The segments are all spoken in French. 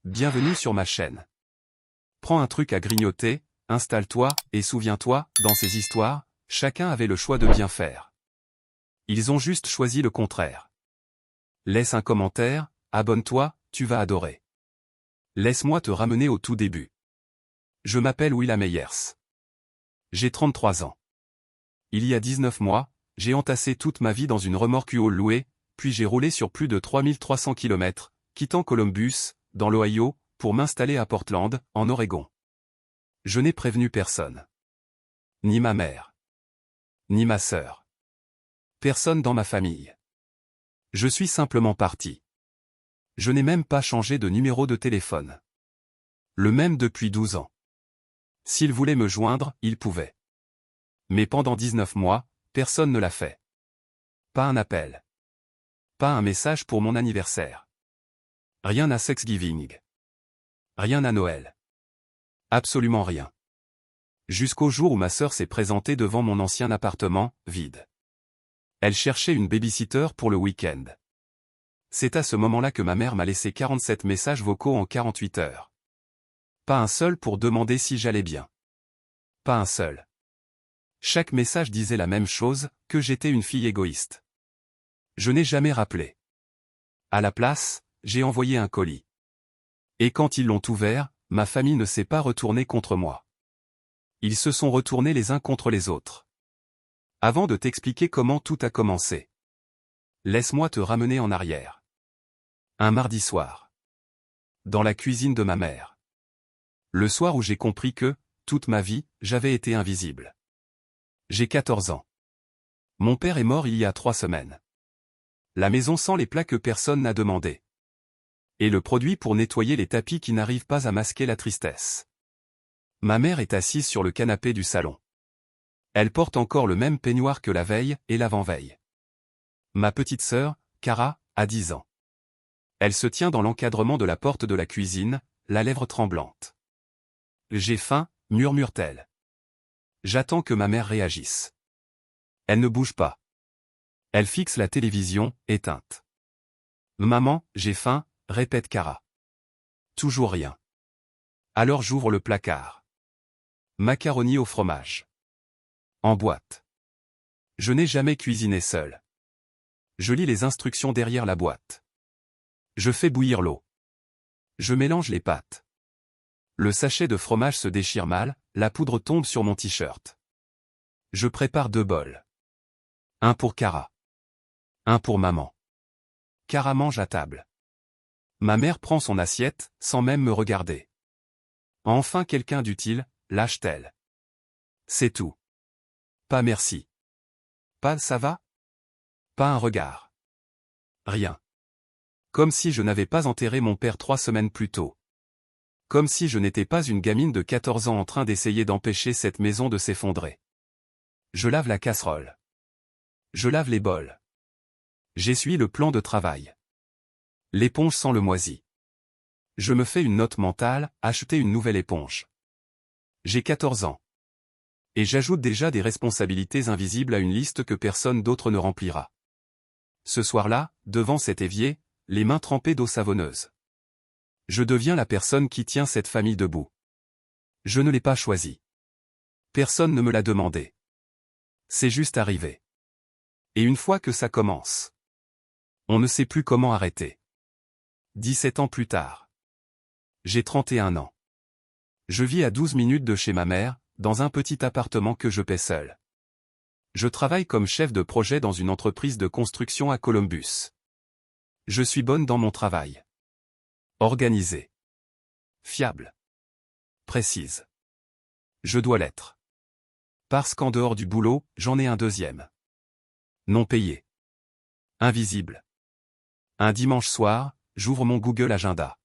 Bienvenue sur ma chaîne. Prends un truc à grignoter, installe-toi, et souviens-toi, dans ces histoires, chacun avait le choix de bien faire. Ils ont juste choisi le contraire. Laisse un commentaire, abonne-toi, tu vas adorer. Laisse-moi te ramener au tout début. Je m'appelle Willa Meyers. J'ai 33 ans. Il y a 19 mois, j'ai entassé toute ma vie dans une remorque U-Haul louée, puis j'ai roulé sur plus de 3300 km, quittant Columbus, dans l'Ohio, pour m'installer à Portland, en Oregon. Je n'ai prévenu personne. Ni ma mère. Ni ma sœur. Personne dans ma famille. Je suis simplement parti. Je n'ai même pas changé de numéro de téléphone. Le même depuis 12 ans. S'il voulait me joindre, il pouvait. Mais pendant 19 mois, personne ne l'a fait. Pas un appel. Pas un message pour mon anniversaire. Rien à Thanksgiving. Rien à Noël. Absolument rien. Jusqu'au jour où ma sœur s'est présentée devant mon ancien appartement, vide. Elle cherchait une babysitter pour le week-end. C'est à ce moment-là que ma mère m'a laissé 47 messages vocaux en 48 heures. Pas un seul pour demander si j'allais bien. Pas un seul. Chaque message disait la même chose, que j'étais une fille égoïste. Je n'ai jamais rappelé. À la place, j'ai envoyé un colis. Et quand ils l'ont ouvert, ma famille ne s'est pas retournée contre moi. Ils se sont retournés les uns contre les autres. Avant de t'expliquer comment tout a commencé, laisse-moi te ramener en arrière. Un mardi soir. Dans la cuisine de ma mère. Le soir où j'ai compris que, toute ma vie, j'avais été invisible. J'ai 14 ans. Mon père est mort il y a 3 semaines. La maison sent les plats que personne n'a demandé. Et le produit pour nettoyer les tapis qui n'arrivent pas à masquer la tristesse. Ma mère est assise sur le canapé du salon. Elle porte encore le même peignoir que la veille et l'avant-veille. Ma petite sœur, Cara, a 10 ans. Elle se tient dans l'encadrement de la porte de la cuisine, la lèvre tremblante. J'ai faim, murmure-t-elle. J'attends que ma mère réagisse. Elle ne bouge pas. Elle fixe la télévision, éteinte. Maman, j'ai faim, répète Cara. Toujours rien. Alors j'ouvre le placard. Macaroni au fromage. En boîte. Je n'ai jamais cuisiné seul. Je lis les instructions derrière la boîte. Je fais bouillir l'eau. Je mélange les pâtes. Le sachet de fromage se déchire mal, la poudre tombe sur mon t-shirt. Je prépare 2 bols. Un pour Cara. Un pour maman. Cara mange à table. Ma mère prend son assiette, sans même me regarder. Enfin quelqu'un d'utile, lâche-t-elle. C'est tout. Pas merci. Pas ça va? Pas un regard. Rien. Comme si je n'avais pas enterré mon père 3 semaines plus tôt. Comme si je n'étais pas une gamine de 14 ans en train d'essayer d'empêcher cette maison de s'effondrer. Je lave la casserole. Je lave les bols. J'essuie le plan de travail. L'éponge sent le moisi. Je me fais une note mentale, acheter une nouvelle éponge. J'ai 14 ans. Et j'ajoute déjà des responsabilités invisibles à une liste que personne d'autre ne remplira. Ce soir-là, devant cet évier, les mains trempées d'eau savonneuse. Je deviens la personne qui tient cette famille debout. Je ne l'ai pas choisi. Personne ne me l'a demandé. C'est juste arrivé. Et une fois que ça commence, on ne sait plus comment arrêter. 17 ans plus tard. J'ai 31 ans. Je vis à 12 minutes de chez ma mère, dans un petit appartement que je paie seul. Je travaille comme chef de projet dans une entreprise de construction à Columbus. Je suis bonne dans mon travail. Organisée. Fiable. Précise. Je dois l'être. Parce qu'en dehors du boulot, j'en ai un deuxième. Non payé. Invisible. Un dimanche soir, j'ouvre mon Google Agenda.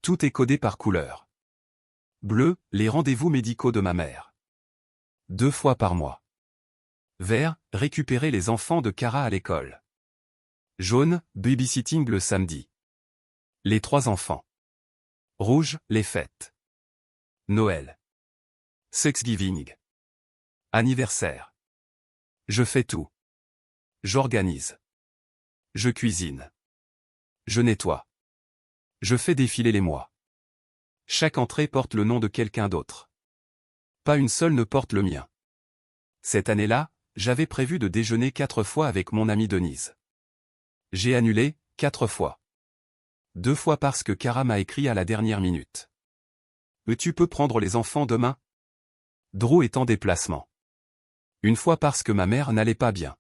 Tout est codé par couleur. Bleu, les rendez-vous médicaux de ma mère. 2 fois par mois. Vert, récupérer les enfants de Cara à l'école. Jaune, babysitting le samedi. Les 3 enfants. Rouge, les fêtes. Noël. Thanksgiving. Anniversaire. Je fais tout. J'organise. Je cuisine. Je nettoie. Je fais défiler les mois. Chaque entrée porte le nom de quelqu'un d'autre. Pas une seule ne porte le mien. Cette année-là, j'avais prévu de déjeuner 4 fois avec mon amie Denise. J'ai annulé, 4 fois. 2 fois parce que Cara m'a écrit à la dernière minute. Tu peux prendre les enfants demain? Drew est en déplacement. 1 fois parce que ma mère n'allait pas bien.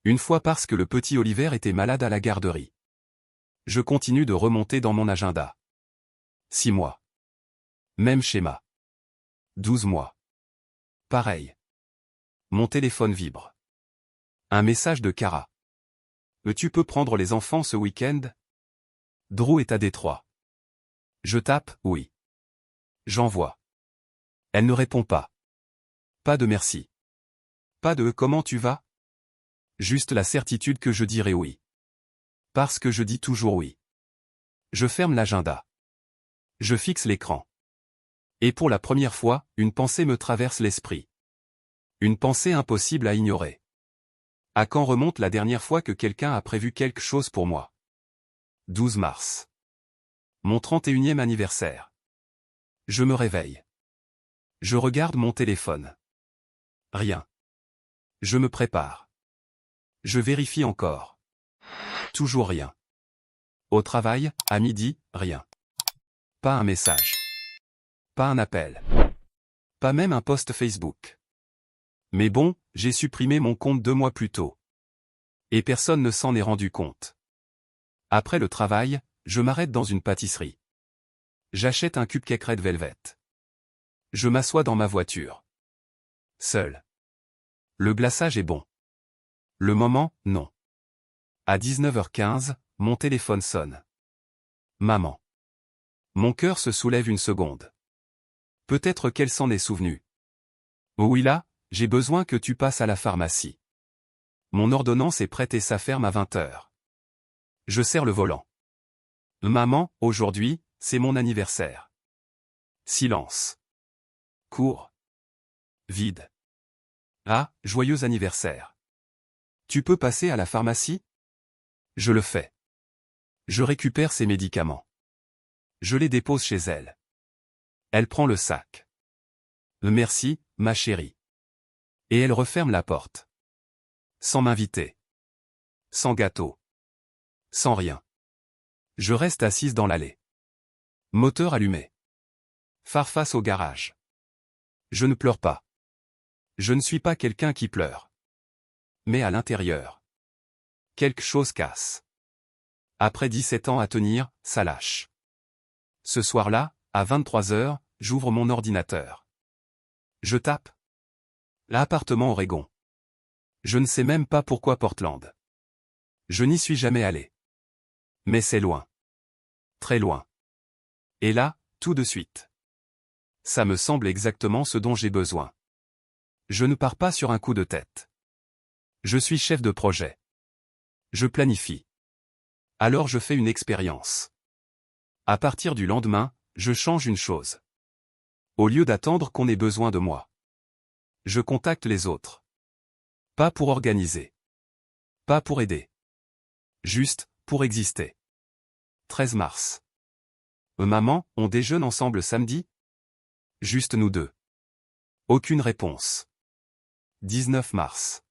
1 fois parce que le petit Oliver était malade à la garderie. Je continue de remonter dans mon agenda. 6 mois. Même schéma. 12 mois. Pareil. Mon téléphone vibre. Un message de Cara. Tu peux prendre les enfants ce week-end? Drew est à Détroit. Je tape, oui. J'envoie. Elle ne répond pas. Pas de merci. Pas de comment tu vas? Juste la certitude que je dirai oui. Parce que je dis toujours oui. Je ferme l'agenda. Je fixe l'écran. Et pour la première fois, une pensée me traverse l'esprit. Une pensée impossible à ignorer. À quand remonte la dernière fois que quelqu'un a prévu quelque chose pour moi? 12 mars. Mon 31e anniversaire. Je me réveille. Je regarde mon téléphone. Rien. Je me prépare. Je vérifie encore. Toujours rien. Au travail, à midi, rien. Pas un message. Pas un appel. Pas même un post Facebook. Mais bon, j'ai supprimé mon compte 2 mois plus tôt. Et personne ne s'en est rendu compte. Après le travail, je m'arrête dans une pâtisserie. J'achète un cupcake Red Velvet. Je m'assois dans ma voiture. Seul. Le glaçage est bon. Le moment, non. À 19h15, mon téléphone sonne. Maman. Mon cœur se soulève une seconde. Peut-être qu'elle s'en est souvenue. Oui là, j'ai besoin que tu passes à la pharmacie. Mon ordonnance est prête et ça ferme à 20h. Je serre le volant. Maman, aujourd'hui, c'est mon anniversaire. Silence. Court. Vide. Ah, joyeux anniversaire. Tu peux passer à la pharmacie? Je le fais. Je récupère ses médicaments. Je les dépose chez elle. Elle prend le sac. Merci, ma chérie. Et elle referme la porte. Sans m'inviter. Sans gâteau. Sans rien. Je reste assise dans l'allée. Moteur allumé. Phare face au garage. Je ne pleure pas. Je ne suis pas quelqu'un qui pleure. Mais à l'intérieur. Quelque chose casse. Après 17 ans à tenir, ça lâche. Ce soir-là, à 23h, j'ouvre mon ordinateur. Je tape. L'appartement Oregon. Je ne sais même pas pourquoi Portland. Je n'y suis jamais allé. Mais c'est loin. Très loin. Et là, tout de suite. Ça me semble exactement ce dont j'ai besoin. Je ne pars pas sur un coup de tête. Je suis chef de projet. Je planifie. Alors je fais une expérience. À partir du lendemain, je change une chose. Au lieu d'attendre qu'on ait besoin de moi, je contacte les autres. Pas pour organiser. Pas pour aider. Juste, pour exister. 13 mars. Maman, on déjeune ensemble samedi? Juste nous deux. Aucune réponse. 19 mars.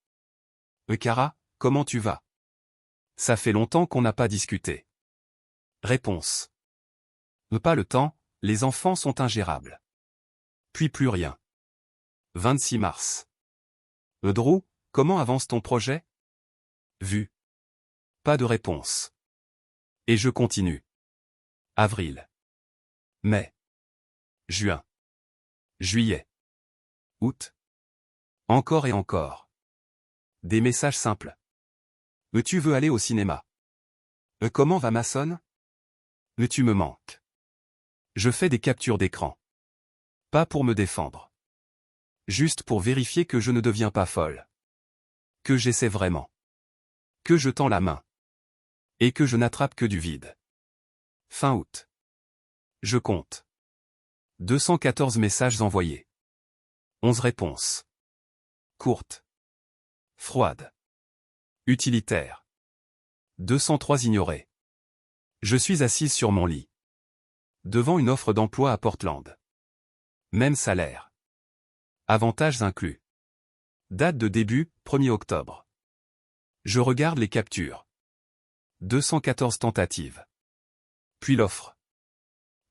Cara, comment tu vas? Ça fait longtemps qu'on n'a pas discuté. Réponse. Pas le temps, les enfants sont ingérables. Puis plus rien. 26 mars. Drew, comment avance ton projet? Vu. Pas de réponse. Et je continue. Avril. Mai. Juin. Juillet. Août. Encore et encore. Des messages simples. Tu veux aller au cinéma? Comment va ma sonne? Tu me manques. Je fais des captures d'écran. Pas pour me défendre. Juste pour vérifier que je ne deviens pas folle. Que j'essaie vraiment. Que je tends la main. Et que je n'attrape que du vide. Fin août. Je compte. 214 messages envoyés. 11 réponses. Courtes. Froides. Utilitaires. 203 ignorés. Je suis assise sur mon lit. Devant une offre d'emploi à Portland. Même salaire. Avantages inclus. Date de début, 1er octobre. Je regarde les captures. 214 tentatives. Puis l'offre.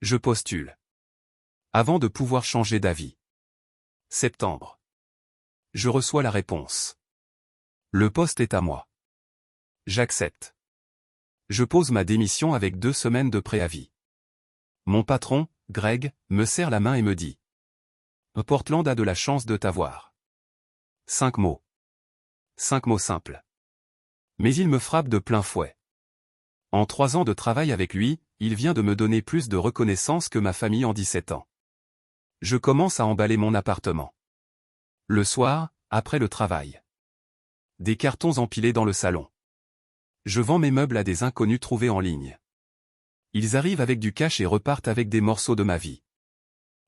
Je postule. Avant de pouvoir changer d'avis. Septembre. Je reçois la réponse. Le poste est à moi. J'accepte. Je pose ma démission avec 2 semaines de préavis. Mon patron, Greg, me serre la main et me dit. Portland a de la chance de t'avoir. 5 mots. 5 mots simples. Mais il me frappe de plein fouet. En 3 ans de travail avec lui, il vient de me donner plus de reconnaissance que ma famille en 17 ans. Je commence à emballer mon appartement. Le soir, après le travail. Des cartons empilés dans le salon. Je vends mes meubles à des inconnus trouvés en ligne. Ils arrivent avec du cash et repartent avec des morceaux de ma vie.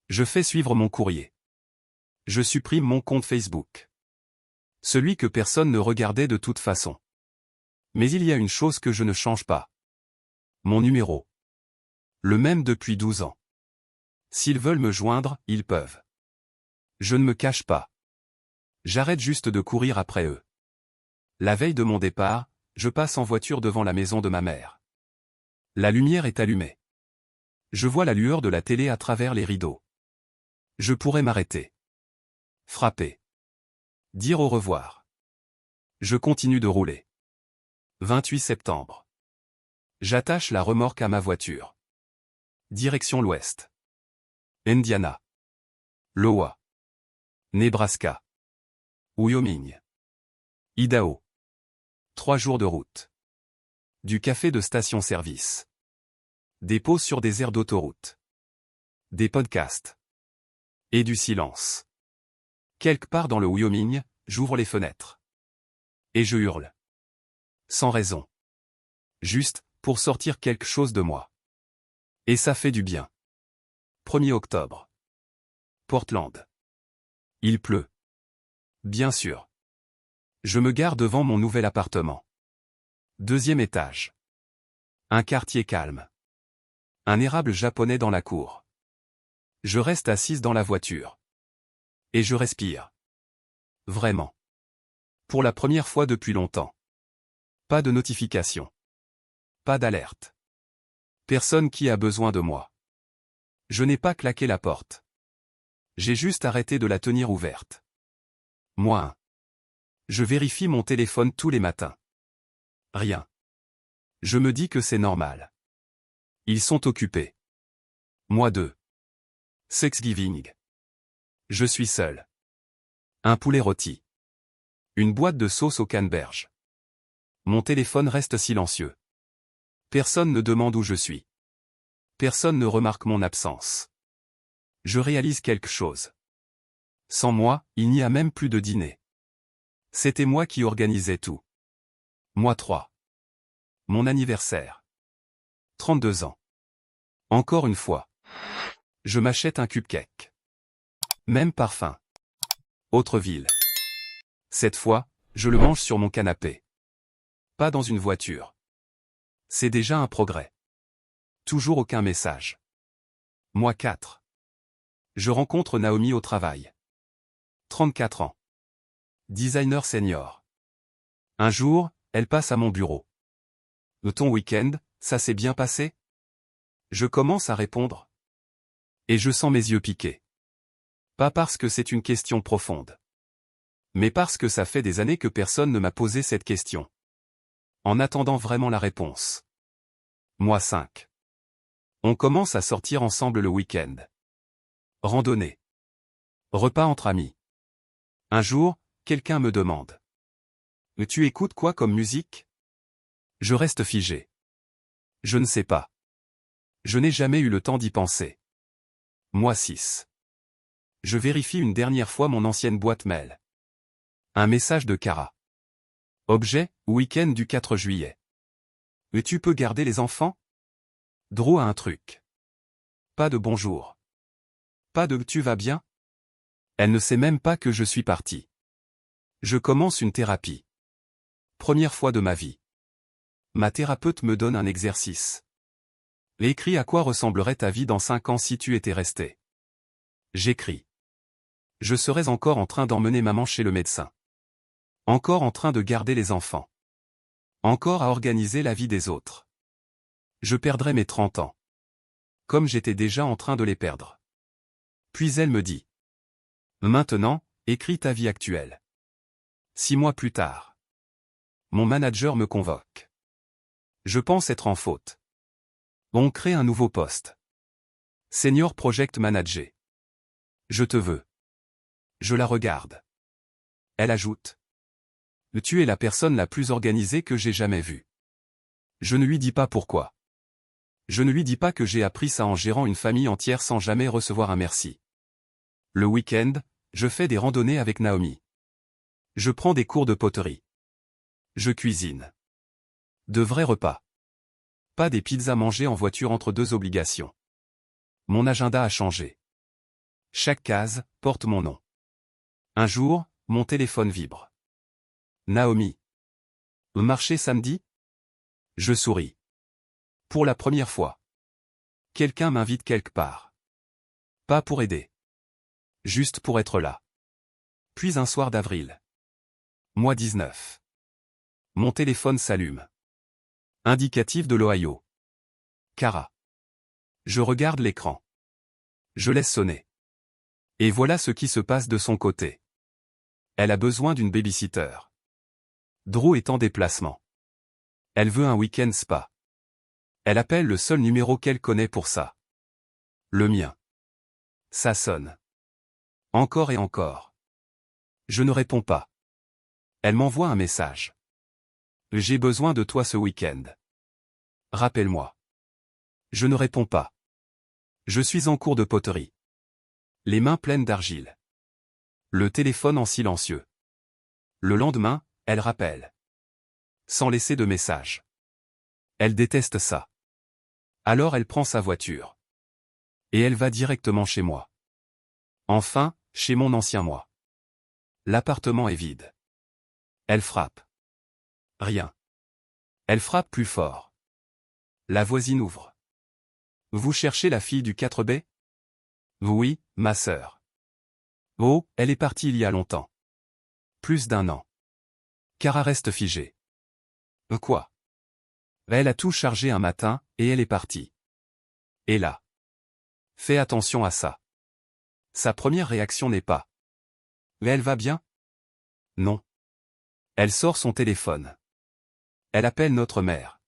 Je fais suivre mon courrier. Je supprime mon compte Facebook. Celui que personne ne regardait de toute façon. Mais il y a une chose que je ne change pas. Mon numéro. Le même depuis 12 ans. S'ils veulent me joindre, ils peuvent. Je ne me cache pas. J'arrête juste de courir après eux. La veille de mon départ, je passe en voiture devant la maison de ma mère. La lumière est allumée. Je vois la lueur de la télé à travers les rideaux. Je pourrais m'arrêter. Frapper. Dire au revoir. Je continue de rouler. 28 septembre. J'attache la remorque à ma voiture. Direction l'ouest. Indiana. Iowa. Nebraska. Wyoming. Idaho. 3 jours de route. Du café de station-service. Des pauses sur des aires d'autoroute. Des podcasts. Et du silence. Quelque part dans le Wyoming, j'ouvre les fenêtres. Et je hurle. Sans raison. Juste, pour sortir quelque chose de moi. Et ça fait du bien. 1er octobre. Portland. Il pleut. Bien sûr. Je me gare devant mon nouvel appartement. 2e étage. Un quartier calme. Un érable japonais dans la cour. Je reste assise dans la voiture. Et je respire. Vraiment. Pour la première fois depuis longtemps. Pas de notification. Pas d'alerte. Personne qui a besoin de moi. Je n'ai pas claqué la porte. J'ai juste arrêté de la tenir ouverte. Moi. Je vérifie mon téléphone tous les matins. Rien. Je me dis que c'est normal. Ils sont occupés. Moi 2. Thanksgiving. Je suis seul. Un poulet rôti. Une boîte de sauce au canneberge. Mon téléphone reste silencieux. Personne ne demande où je suis. Personne ne remarque mon absence. Je réalise quelque chose. Sans moi, il n'y a même plus de dîner. C'était moi qui organisais tout. Moi 3. Mon anniversaire. 32 ans. Encore une fois. Je m'achète un cupcake. Même parfum. Autre ville. Cette fois, je le mange sur mon canapé. Pas dans une voiture. C'est déjà un progrès. Toujours aucun message. Moi 4. Je rencontre Naomi au travail. 34 ans. Designer senior. Un jour, elle passe à mon bureau. Ton week-end, ça s'est bien passé? Je commence à répondre. Et je sens mes yeux piquer. Pas parce que c'est une question profonde. Mais parce que ça fait des années que personne ne m'a posé cette question. En attendant vraiment la réponse. Moi 5. On commence à sortir ensemble le week-end. Randonnée. Repas entre amis. Un jour, quelqu'un me demande. Tu écoutes quoi comme musique? Je reste figé. Je ne sais pas. Je n'ai jamais eu le temps d'y penser. Moi 6. Je vérifie une dernière fois mon ancienne boîte mail. Un message de Cara. Objet, week-end du 4 juillet. Tu peux garder les enfants? Drew a un truc. Pas de bonjour. Pas de tu vas bien? Elle ne sait même pas que je suis parti. Je commence une thérapie. Première fois de ma vie. Ma thérapeute me donne un exercice. Écris à quoi ressemblerait ta vie dans 5 ans si tu étais resté. J'écris. Je serais encore en train d'emmener maman chez le médecin. Encore en train de garder les enfants. Encore à organiser la vie des autres. Je perdrais mes 30 ans. Comme j'étais déjà en train de les perdre. Puis elle me dit. Maintenant, écris ta vie actuelle. 6 mois plus tard. Mon manager me convoque. Je pense être en faute. On crée un nouveau poste. Senior Project Manager. Je te veux. Je la regarde. Elle ajoute. Tu es la personne la plus organisée que j'ai jamais vue. Je ne lui dis pas pourquoi. Je ne lui dis pas que j'ai appris ça en gérant une famille entière sans jamais recevoir un merci. Le week-end, je fais des randonnées avec Naomi. Je prends des cours de poterie. Je cuisine. De vrais repas. Pas des pizzas mangées en voiture entre 2 obligations. Mon agenda a changé. Chaque case porte mon nom. Un jour, mon téléphone vibre. Naomi. Marché samedi? Je souris. Pour la première fois. Quelqu'un m'invite quelque part. Pas pour aider. Juste pour être là. Puis un soir d'avril. Mois 19. Mon téléphone s'allume. Indicatif de l'Ohio. Cara. Je regarde l'écran. Je laisse sonner. Et voilà ce qui se passe de son côté. Elle a besoin d'une babysitter. Drew est en déplacement. Elle veut un week-end spa. Elle appelle le seul numéro qu'elle connaît pour ça. Le mien. Ça sonne. Encore et encore. Je ne réponds pas. Elle m'envoie un message. J'ai besoin de toi ce week-end. Rappelle-moi. Je ne réponds pas. Je suis en cours de poterie. Les mains pleines d'argile. Le téléphone en silencieux. Le lendemain, elle rappelle. Sans laisser de message. Elle déteste ça. Alors elle prend sa voiture. Et elle va directement chez moi. Enfin, chez mon ancien moi. L'appartement est vide. Elle frappe. Rien. Elle frappe plus fort. La voisine ouvre. Vous cherchez la fille du 4B? Oui, ma sœur. Oh, elle est partie il y a longtemps. Plus d'1 an. Cara reste figée. Quoi? Elle a tout chargé un matin, et elle est partie. Et là. Fais attention à ça. Sa première réaction n'est pas. Mais elle va bien? Non. Elle sort son téléphone. Elle appelle notre mère.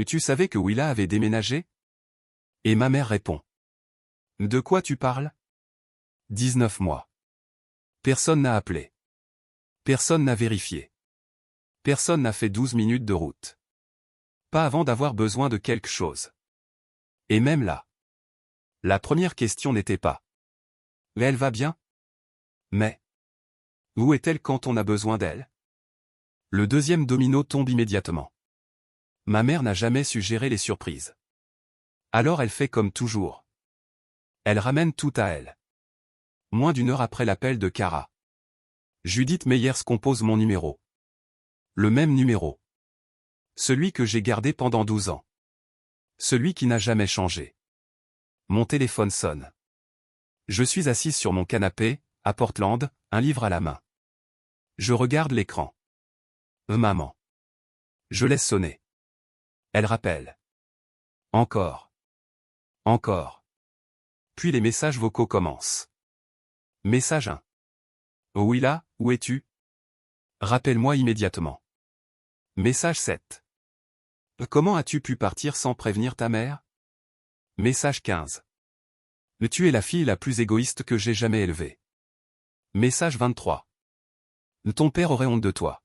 Tu savais que Willa avait déménagé? Et ma mère répond. De quoi tu parles? 19 mois. Personne n'a appelé. Personne n'a vérifié. Personne n'a fait 12 minutes de route. Pas avant d'avoir besoin de quelque chose. Et même là. La première question n'était pas. Mais elle va bien? Mais. Où est-elle quand on a besoin d'elle? Le deuxième domino tombe immédiatement. Ma mère n'a jamais su gérer les surprises. Alors elle fait comme toujours. Elle ramène tout à elle. Moins d'1 heure après l'appel de Cara. Judith Meyers compose mon numéro. Le même numéro. Celui que j'ai gardé pendant 12 ans. Celui qui n'a jamais changé. Mon téléphone sonne. Je suis assise sur mon canapé, à Portland, un livre à la main. Je regarde l'écran. Maman. Je laisse sonner. Elle rappelle. Encore. Encore. Puis les messages vocaux commencent. Message 1. Willa, où es-tu? Rappelle-moi immédiatement. Message 7. Comment as-tu pu partir sans prévenir ta mère? Message 15. Tu es la fille la plus égoïste que j'ai jamais élevée. Message 23. Ton père aurait honte de toi.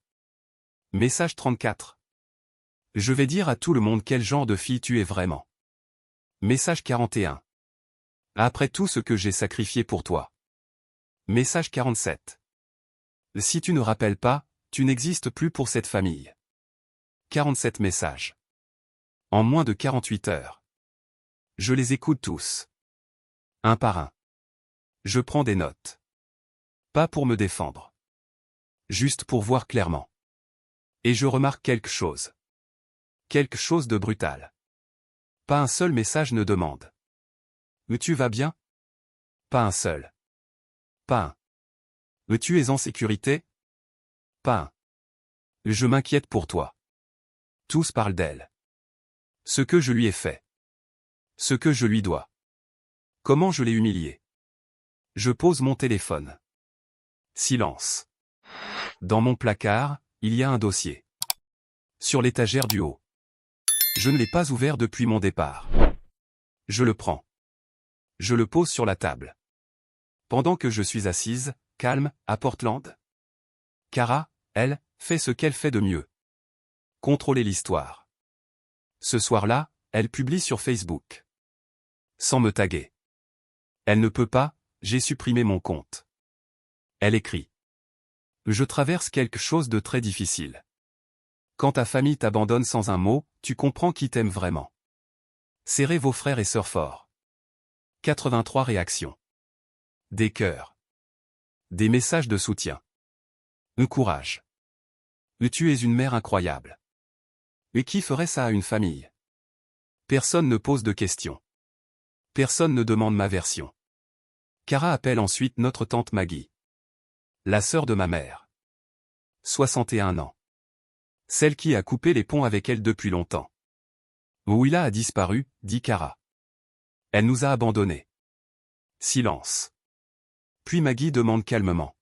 Message 34. Je vais dire à tout le monde quel genre de fille tu es vraiment. Message 41. Après tout ce que j'ai sacrifié pour toi. Message 47. Si tu ne rappelles pas, tu n'existes plus pour cette famille. 47 messages. En moins de 48 heures. Je les écoute tous. Un par un. Je prends des notes. Pas pour me défendre. Juste pour voir clairement. Et je remarque quelque chose. Quelque chose de brutal. Pas un seul message ne demande. Tu vas bien? Pas un seul. Pas un. Tu es en sécurité? Pas un. Je m'inquiète pour toi. Tous parlent d'elle. Ce que je lui ai fait. Ce que je lui dois. Comment je l'ai humilié. Je pose mon téléphone. Silence. Dans mon placard, il y a un dossier. Sur l'étagère du haut. Je ne l'ai pas ouvert depuis mon départ. Je le prends. Je le pose sur la table. Pendant que je suis assise, calme, à Portland. Kara, elle, fait ce qu'elle fait de mieux. Contrôler l'histoire. Ce soir-là, elle publie sur Facebook. Sans me taguer. Elle ne peut pas, j'ai supprimé mon compte. Elle écrit. Je traverse quelque chose de très difficile. Quand ta famille t'abandonne sans un mot, tu comprends qui t'aime vraiment. Serrez vos frères et sœurs forts. 83 réactions. Des cœurs. Des messages de soutien. Un courage. Tu es une mère incroyable. Et qui ferait ça à une famille? Personne ne pose de questions. Personne ne demande ma version. Kara appelle ensuite notre tante Maggie. La sœur de ma mère. 61 ans. Celle qui a coupé les ponts avec elle depuis longtemps. Willa a disparu, dit Kara. Elle nous a abandonnés. Silence. Puis Maggie demande calmement.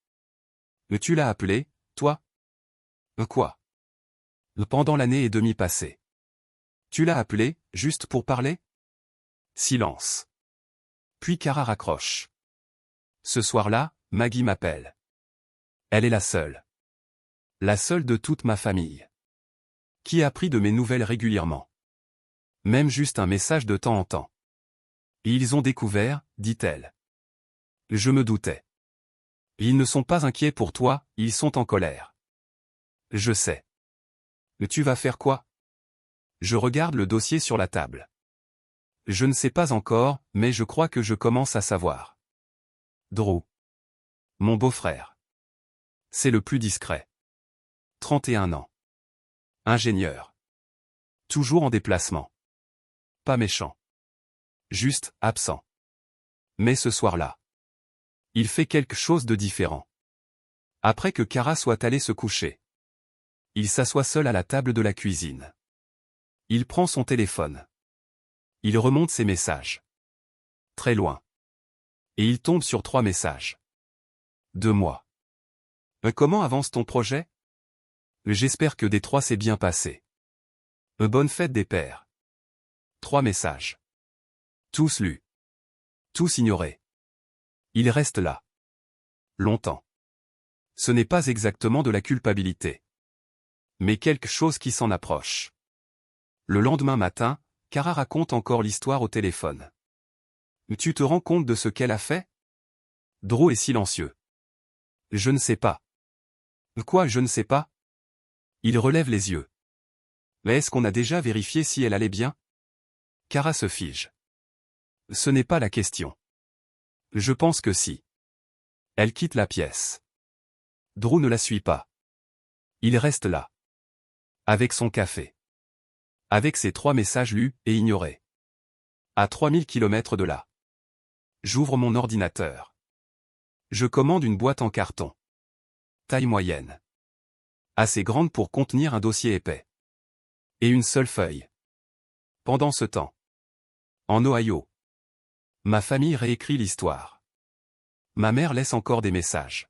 Tu l'as appelée, toi? Quoi? Pendant l'année et demie passée. Tu l'as appelée, juste pour parler? Silence. Puis Kara raccroche. Ce soir-là, Maggie m'appelle. Elle est la seule. La seule de toute ma famille. Qui a pris de mes nouvelles régulièrement. Même juste un message de temps en temps. Et ils ont découvert, dit-elle. Je me doutais. Ils ne sont pas inquiets pour toi, ils sont en colère. Je sais. Tu vas faire quoi? Je regarde le dossier sur la table. Je ne sais pas encore, mais je crois que je commence à savoir. Drew. Mon beau-frère. C'est le plus discret. 31 ans. Ingénieur. Toujours en déplacement. Pas méchant. Juste absent. Mais ce soir-là. Il fait quelque chose de différent. Après que Kara soit allée se coucher. Il s'assoit seul à la table de la cuisine. Il prend son téléphone. Il remonte ses messages. Très loin. Et il tombe sur 3 messages. De moi. Comment avance ton projet? J'espère que des 3 s'est bien passé. Bonne fête des pères. 3 messages. Tous lus. Tous ignorés. Il reste là. Longtemps. Ce n'est pas exactement de la culpabilité. Mais quelque chose qui s'en approche. Le lendemain matin, Kara raconte encore l'histoire au téléphone. Tu te rends compte de ce qu'elle a fait? Drew est silencieux. Je ne sais pas. Quoi, je ne sais pas? Il relève les yeux. Mais est-ce qu'on a déjà vérifié si elle allait bien? Kara se fige. Ce n'est pas la question. Je pense que si. Elle quitte la pièce. Drew ne la suit pas. Il reste là. Avec son café. Avec ses 3 messages lus et ignorés. À 3000 km de là. J'ouvre mon ordinateur. Je commande une boîte en carton. Taille moyenne. Assez grande pour contenir un dossier épais. Et une seule feuille. Pendant ce temps. En Ohio. Ma famille réécrit l'histoire. Ma mère laisse encore des messages.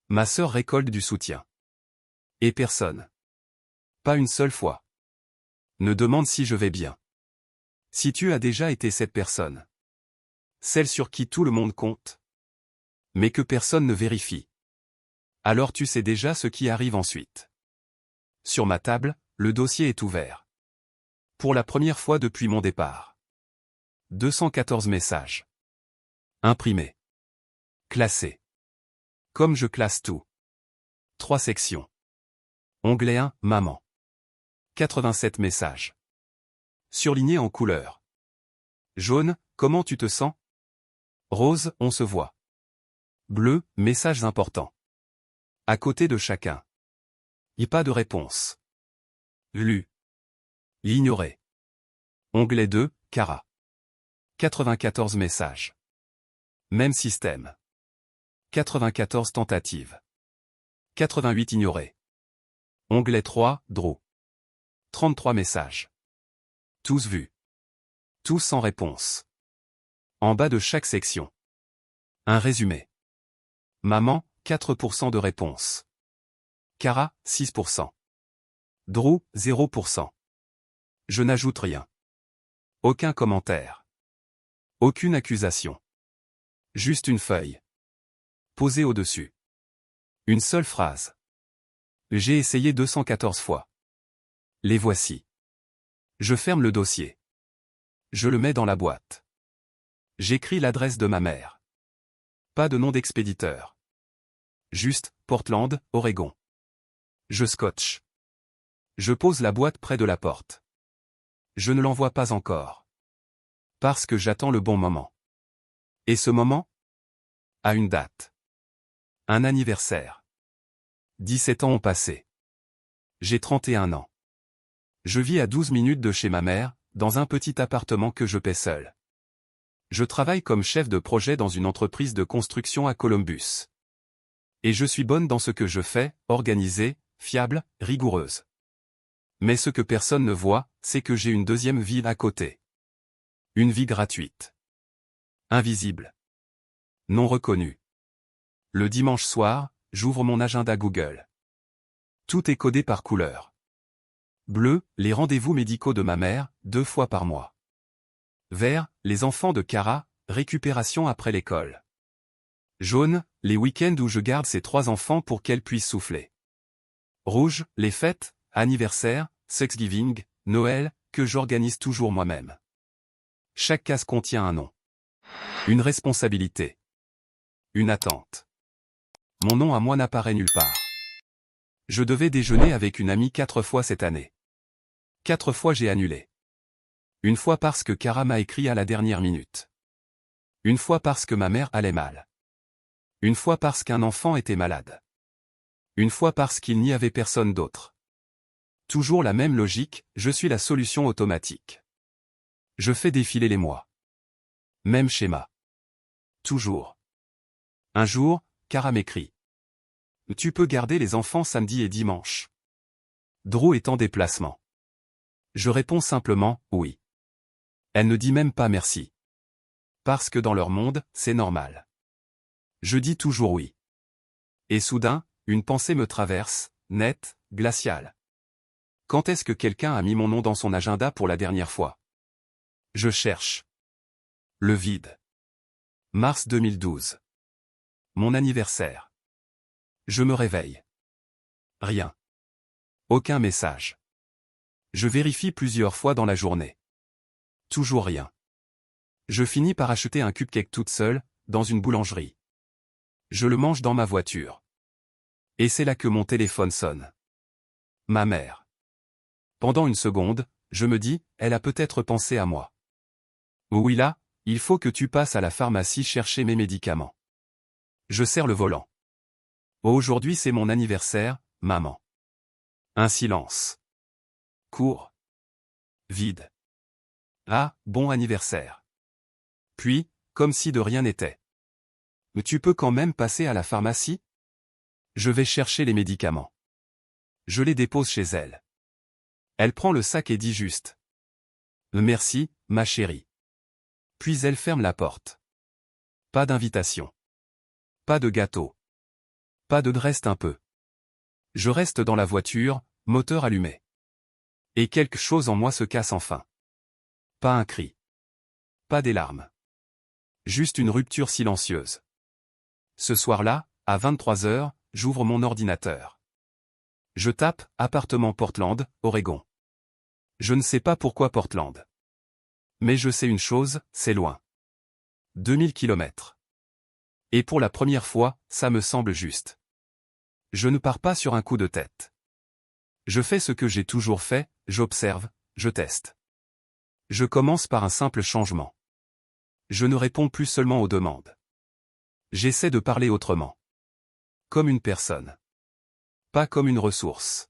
Ma sœur récolte du soutien. Et personne. Pas une seule fois. Ne demande si je vais bien. Si tu as déjà été cette personne. Celle sur qui tout le monde compte. Mais que personne ne vérifie. Alors tu sais déjà ce qui arrive ensuite. Sur ma table, le dossier est ouvert. Pour la première fois depuis mon départ. 214 messages. Imprimés. Classés. Comme je classe tout. 3 sections. Onglet 1, maman. 87 messages. Surlignés en couleur. Jaune, comment tu te sens? Rose, on se voit. Bleu, messages importants. À côté de chacun. Y pas de réponse. Lu. Ignoré. Onglet 2, Cara. 94 messages. Même système. 94 tentatives. 88 ignorés. Onglet 3, Drew. 33 messages. Tous vus. Tous sans réponse. En bas de chaque section. Un résumé. Maman, 4% de réponse. Cara, 6%. Drew, 0%. Je n'ajoute rien. Aucun commentaire. Aucune accusation. Juste une feuille. Posée au-dessus. Une seule phrase. J'ai essayé 214 fois. Les voici. Je ferme le dossier. Je le mets dans la boîte. J'écris l'adresse de ma mère. Pas de nom d'expéditeur. Juste, Portland, Oregon. Je scotche. Je pose la boîte près de la porte. Je ne l'envoie pas encore. Parce que j'attends le bon moment. Et ce moment? A une date. Un anniversaire. 17 ans ont passé. J'ai 31 ans. Je vis à 12 minutes de chez ma mère, dans un petit appartement que je paie seul. Je travaille comme chef de projet dans une entreprise de construction à Columbus. Et je suis bonne dans ce que je fais, organisée, fiable, rigoureuse. Mais ce que personne ne voit, c'est que j'ai une deuxième vie à côté. Une vie gratuite. Invisible. Non reconnue. Le dimanche soir, j'ouvre mon agenda Google. Tout est codé par couleur. Bleu, les rendez-vous médicaux de ma mère, 2 fois par mois. Vert, les enfants de Cara, récupération après l'école. Jaune, les week-ends où je garde ces 3 enfants pour qu'elles puissent souffler. Rouge, les fêtes, anniversaire, Thanksgiving, Noël, que j'organise toujours moi-même. Chaque case contient un nom. Une responsabilité. Une attente. Mon nom à moi n'apparaît nulle part. Je devais déjeuner avec une amie 4 fois cette année. 4 fois j'ai annulé. Une fois parce que Cara m'a écrit à la dernière minute. Une fois parce que ma mère allait mal. Une fois parce qu'un enfant était malade. Une fois parce qu'il n'y avait personne d'autre. Toujours la même logique, je suis la solution automatique. Je fais défiler les mois. Même schéma. Toujours. Un jour, Cara m'écrit. Tu peux garder les enfants samedi et dimanche. Drew est en déplacement. Je réponds simplement, oui. Elle ne dit même pas merci. Parce que dans leur monde, c'est normal. Je dis toujours oui. Et soudain, une pensée me traverse, nette, glaciale. Quand est-ce que quelqu'un a mis mon nom dans son agenda pour la dernière fois? Je cherche. Le vide. Mars 2012. Mon anniversaire. Je me réveille. Rien. Aucun message. Je vérifie plusieurs fois dans la journée. Toujours rien. Je finis par acheter un cupcake toute seule, dans une boulangerie. Je le mange dans ma voiture. Et c'est là que mon téléphone sonne. Ma mère. Pendant une seconde, je me dis, elle a peut-être pensé à moi. Oui là, il faut que tu passes à la pharmacie chercher mes médicaments. Je serre le volant. Aujourd'hui c'est mon anniversaire, maman. Un silence. Court. Vide. Ah, bon anniversaire. Puis, comme si de rien n'était. Mais tu peux quand même passer à la pharmacie? Je vais chercher les médicaments. Je les dépose chez elle. Elle prend le sac et dit juste. Merci, ma chérie. Puis elle ferme la porte. Pas d'invitation. Pas de gâteau. Pas de reste un peu. Je reste dans la voiture, moteur allumé. Et quelque chose en moi se casse enfin. Pas un cri. Pas des larmes. Juste une rupture silencieuse. Ce soir-là, à 23 heures, j'ouvre mon ordinateur. Je tape « Appartement Portland, Oregon ». Je ne sais pas pourquoi Portland. Mais je sais une chose, c'est loin. 2000 km. Et pour la première fois, ça me semble juste. Je ne pars pas sur un coup de tête. Je fais ce que j'ai toujours fait, j'observe, je teste. Je commence par un simple changement. Je ne réponds plus seulement aux demandes. J'essaie de parler autrement. Comme une personne. Pas comme une ressource.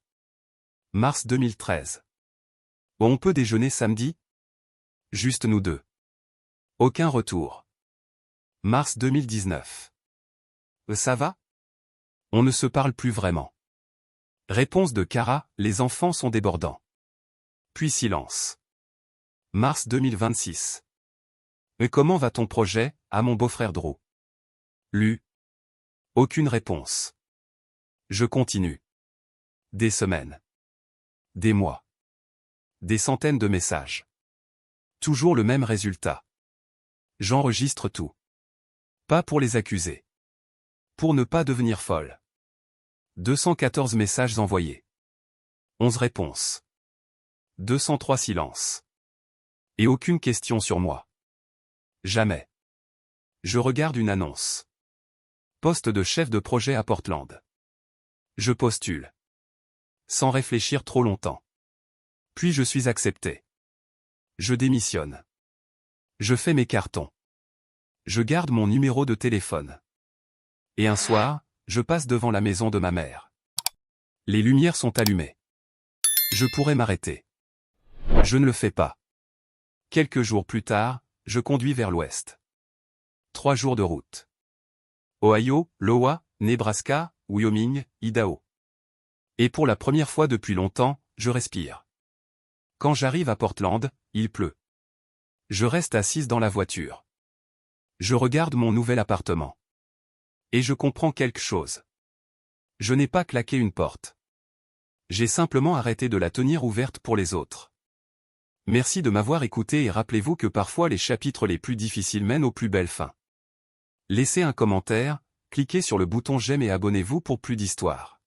Mars 2013. On peut déjeuner samedi? Juste nous deux. Aucun retour. Mars 2019. Ça va? On ne se parle plus vraiment. Réponse de Cara, les enfants sont débordants. Puis silence. Mars 2026. Mais comment va ton projet, à mon beau-frère Drew? Lu. Aucune réponse. Je continue. Des semaines. Des mois. Des centaines de messages. Toujours le même résultat. J'enregistre tout. Pas pour les accuser. Pour ne pas devenir folle. 214 messages envoyés. 11 réponses. 203 silences. Et aucune question sur moi. Jamais. Je regarde une annonce. Poste de chef de projet à Portland. Je postule. Sans réfléchir trop longtemps. Puis je suis accepté. Je démissionne. Je fais mes cartons. Je garde mon numéro de téléphone. Et un soir, je passe devant la maison de ma mère. Les lumières sont allumées. Je pourrais m'arrêter. Je ne le fais pas. Quelques jours plus tard, je conduis vers l'ouest. 3 jours de route. Ohio, Iowa, Nebraska, Wyoming, Idaho. Et pour la première fois depuis longtemps, je respire. Quand j'arrive à Portland, il pleut. Je reste assise dans la voiture. Je regarde mon nouvel appartement. Et je comprends quelque chose. Je n'ai pas claqué une porte. J'ai simplement arrêté de la tenir ouverte pour les autres. Merci de m'avoir écouté et rappelez-vous que parfois les chapitres les plus difficiles mènent aux plus belles fins. Laissez un commentaire, cliquez sur le bouton j'aime et abonnez-vous pour plus d'histoires.